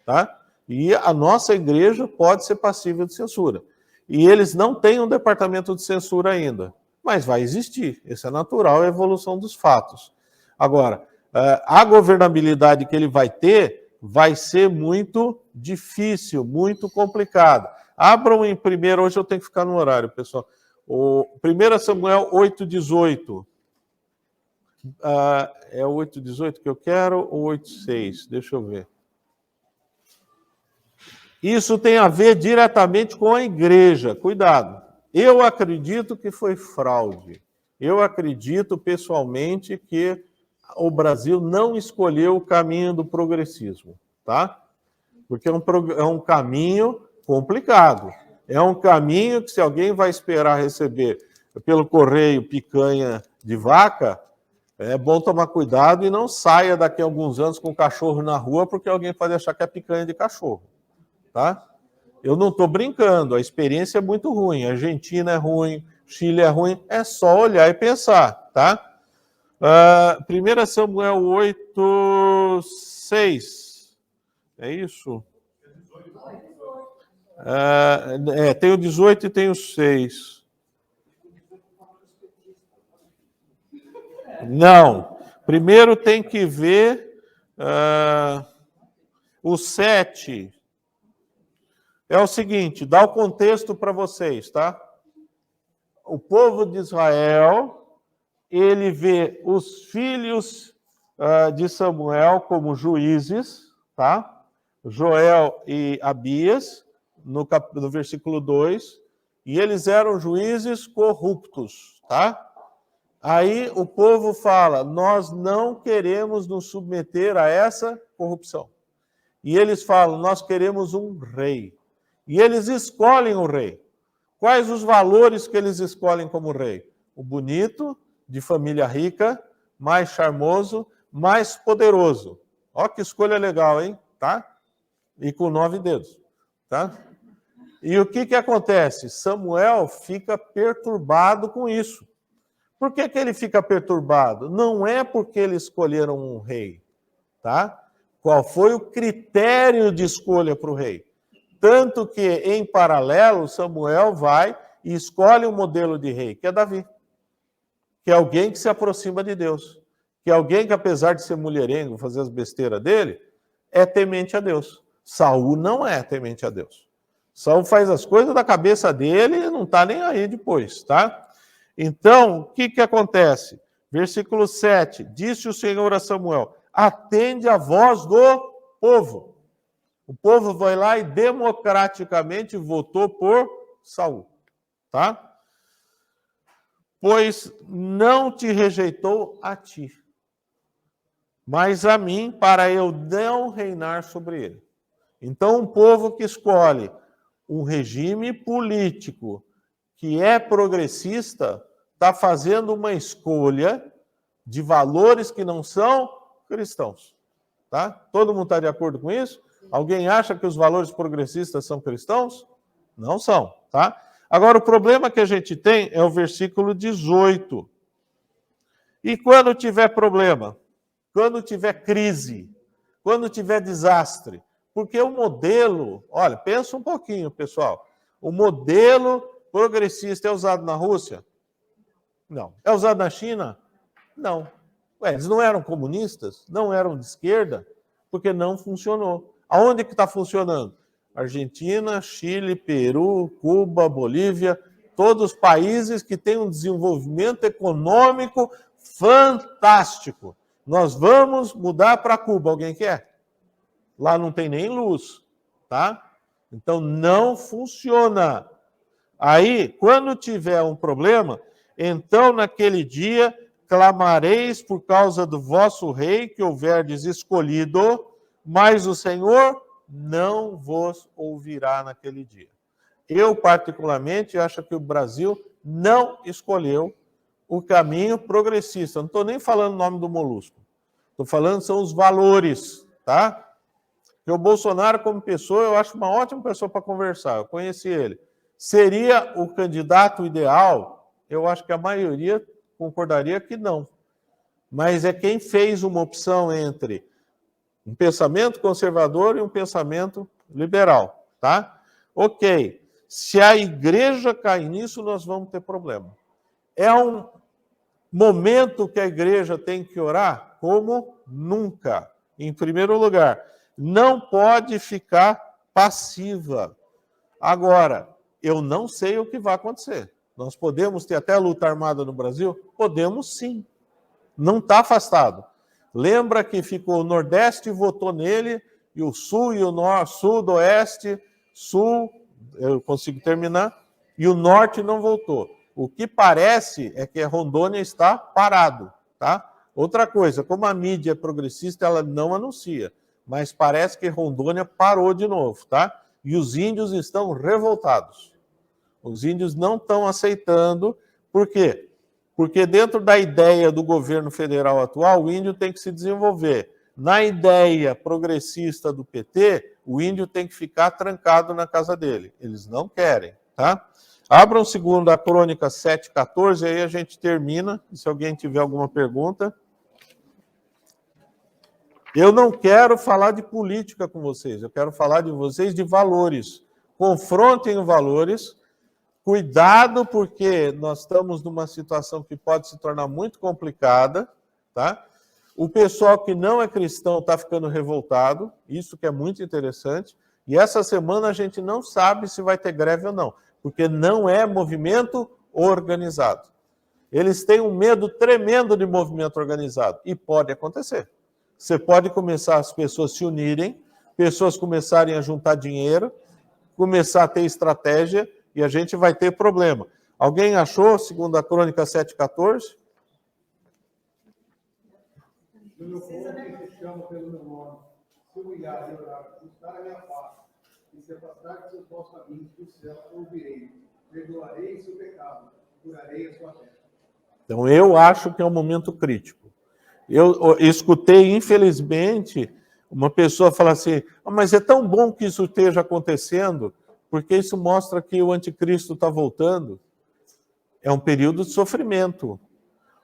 [SPEAKER 1] tá? E a nossa igreja pode ser passível de censura. E eles não têm um departamento de censura ainda, mas vai existir. Isso é natural, é a evolução dos fatos. Agora, a governabilidade que ele vai ter vai ser muito difícil, muito complicada. Abram em primeiro, hoje eu tenho que ficar no horário, pessoal. O 1 Samuel 8,18. É o 8,18 que eu quero ou 8,6? Deixa eu ver. Isso tem a ver diretamente com a igreja. Cuidado. Eu acredito que foi fraude. Eu acredito pessoalmente que o Brasil não escolheu o caminho do progressismo, tá? Porque é um caminho complicado. É um caminho que, se alguém vai esperar receber pelo correio picanha de vaca, é bom tomar cuidado e não saia daqui a alguns anos com o cachorro na rua, porque alguém pode achar que é picanha de cachorro, tá? Eu não estou brincando, a experiência é muito ruim. A Argentina é ruim, Chile é ruim, é só olhar e pensar, tá? 1 Samuel 8, 6. É isso? Tem o 18 e tem o 6. Não. Primeiro tem que ver o 7. É o seguinte, dá o contexto para vocês, tá? O povo de Israel, ele vê os filhos de Samuel como juízes, tá? Joel e Abias, no versículo 2, e eles eram juízes corruptos, tá? Aí o povo fala, nós não queremos nos submeter a essa corrupção. E eles falam, nós queremos um rei. E eles escolhem o rei. Quais os valores que eles escolhem como rei? O bonito, de família rica, mais charmoso, mais poderoso. Ó que escolha legal, hein? Tá? E com 9 dedos. Tá? E o que acontece? Samuel fica perturbado com isso. Por que ele fica perturbado? Não é porque eles escolheram um rei. Tá? Qual foi o critério de escolha para o rei? Tanto que, em paralelo, Samuel vai e escolhe um modelo de rei, que é Davi. Que é alguém que se aproxima de Deus. Que é alguém que, apesar de ser mulherengo, fazer as besteiras dele, é temente a Deus. Saul não é temente a Deus. Saul faz as coisas da cabeça dele e não está nem aí depois, tá? Então, o que acontece? Versículo 7. Disse o Senhor a Samuel, atende a voz do povo. O povo vai lá e democraticamente votou por Saul, tá? Pois não te rejeitou a ti, mas a mim, para eu não reinar sobre ele. Então, um povo que escolhe um regime político que é progressista, está fazendo uma escolha de valores que não são cristãos, tá? Todo mundo está de acordo com isso? Alguém acha que os valores progressistas são cristãos? Não são, tá? Agora, o problema que a gente tem é o versículo 18. E quando tiver problema, quando tiver crise, quando tiver desastre, porque o modelo, olha, pensa um pouquinho, pessoal, o modelo progressista é usado na Rússia? Não. É usado na China? Não. Ué, eles não eram comunistas? Não eram de esquerda? Porque não funcionou. Aonde que está funcionando? Argentina, Chile, Peru, Cuba, Bolívia, todos os países que têm um desenvolvimento econômico fantástico. Nós vamos mudar para Cuba, alguém quer? Lá não tem nem luz, tá? Então não funciona. Aí, quando tiver um problema, então naquele dia clamareis por causa do vosso rei que houverdes escolhido, mas o Senhor não vos ouvirá naquele dia. Eu, particularmente, acho que o Brasil não escolheu o caminho progressista. Não estou nem falando o nome do molusco. Estou falando são os valores, tá? Porque o Bolsonaro, como pessoa, eu acho uma ótima pessoa para conversar. Eu conheci ele. Seria o candidato ideal? Eu acho que a maioria concordaria que não. Mas é quem fez uma opção entre um pensamento conservador e um pensamento liberal, tá? Ok. Se a igreja cair nisso, nós vamos ter problema. É um momento que a igreja tem que orar como nunca. Em primeiro lugar, não pode ficar passiva. Agora, eu não sei o que vai acontecer. Nós podemos ter até luta armada no Brasil? Podemos sim. Não está afastado. Lembra que ficou o Nordeste votou nele, e o Sul e o Norte, Sul, do Oeste sul, eu consigo terminar, e o norte não voltou. O que parece é que a Rondônia está parado, tá? Outra coisa, como a mídia é progressista, ela não anuncia, mas parece que Rondônia parou de novo, tá? E os índios estão revoltados. Os índios não estão aceitando. Por quê? Porque dentro da ideia do governo federal atual, o índio tem que se desenvolver. Na ideia progressista do PT, o índio tem que ficar trancado na casa dele. Eles não querem, tá? Abram 2 Crônica 7,14, aí a gente termina, se alguém tiver alguma pergunta. Eu não quero falar de política com vocês, eu quero falar de vocês de valores. Confrontem os valores. Cuidado, porque nós estamos numa situação que pode se tornar muito complicada, tá? O pessoal que não é cristão está ficando revoltado, isso que é muito interessante. E essa semana a gente não sabe se vai ter greve ou não, porque não é movimento organizado. Eles têm um medo tremendo de movimento organizado, e pode acontecer. Você pode começar as pessoas se unirem, pessoas começarem a juntar dinheiro, começar a ter estratégia, e a gente vai ter problema. Alguém achou 2 Crônica 7,14?
[SPEAKER 7] No meu povo que se chama pelo meu nome, se humilhar e orar, buscar a minha paz, e se afastar de seus maus caminhos, do céu ouvirei, perdoarei seu pecado, curarei a sua terra.
[SPEAKER 1] Então, eu acho que é um momento crítico. Eu escutei, infelizmente, uma pessoa falar assim, mas é tão bom que isso esteja acontecendo, porque isso mostra que o anticristo está voltando. É um período de sofrimento.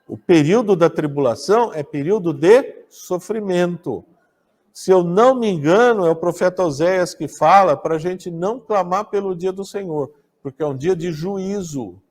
[SPEAKER 1] O período da tribulação é período de sofrimento. Se eu não me engano, é o profeta Oséias que fala para a gente não clamar pelo dia do Senhor, porque é um dia de juízo,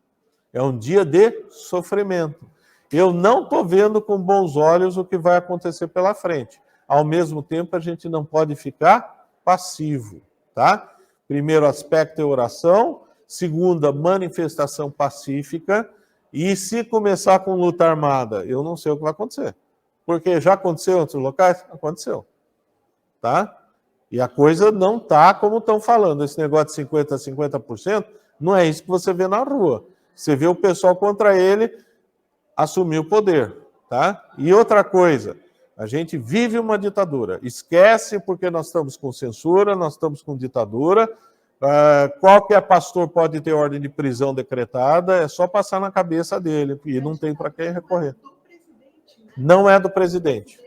[SPEAKER 1] é um dia de sofrimento. Eu não estou vendo com bons olhos o que vai acontecer pela frente. Ao mesmo tempo, a gente não pode ficar passivo, tá? Primeiro aspecto é oração, segunda, manifestação pacífica, e se começar com luta armada, eu não sei o que vai acontecer. Porque já aconteceu em outros locais? Aconteceu. Tá? E a coisa não está como estão falando. Esse negócio de 50% a 50%, não é isso que você vê na rua. Você vê o pessoal contra ele assumir o poder. Tá? E outra coisa, a gente vive uma ditadura. Esquece, porque nós estamos com censura, nós estamos com ditadura. Qualquer pastor pode ter ordem de prisão decretada, é só passar na cabeça dele, e não tem para quem recorrer. Não é do presidente.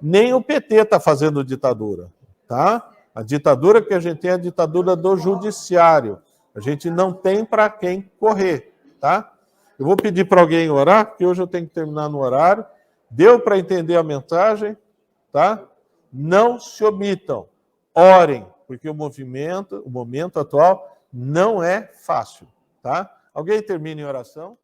[SPEAKER 1] Nem o PT está fazendo ditadura. Tá? A ditadura que a gente tem é a ditadura do judiciário. A gente não tem para quem correr. Tá? Eu vou pedir para alguém orar, porque hoje eu tenho que terminar no horário. Deu para entender a mensagem? Tá? Não se omitam. Orem, porque o momento atual não é fácil. Tá? Alguém termina em oração?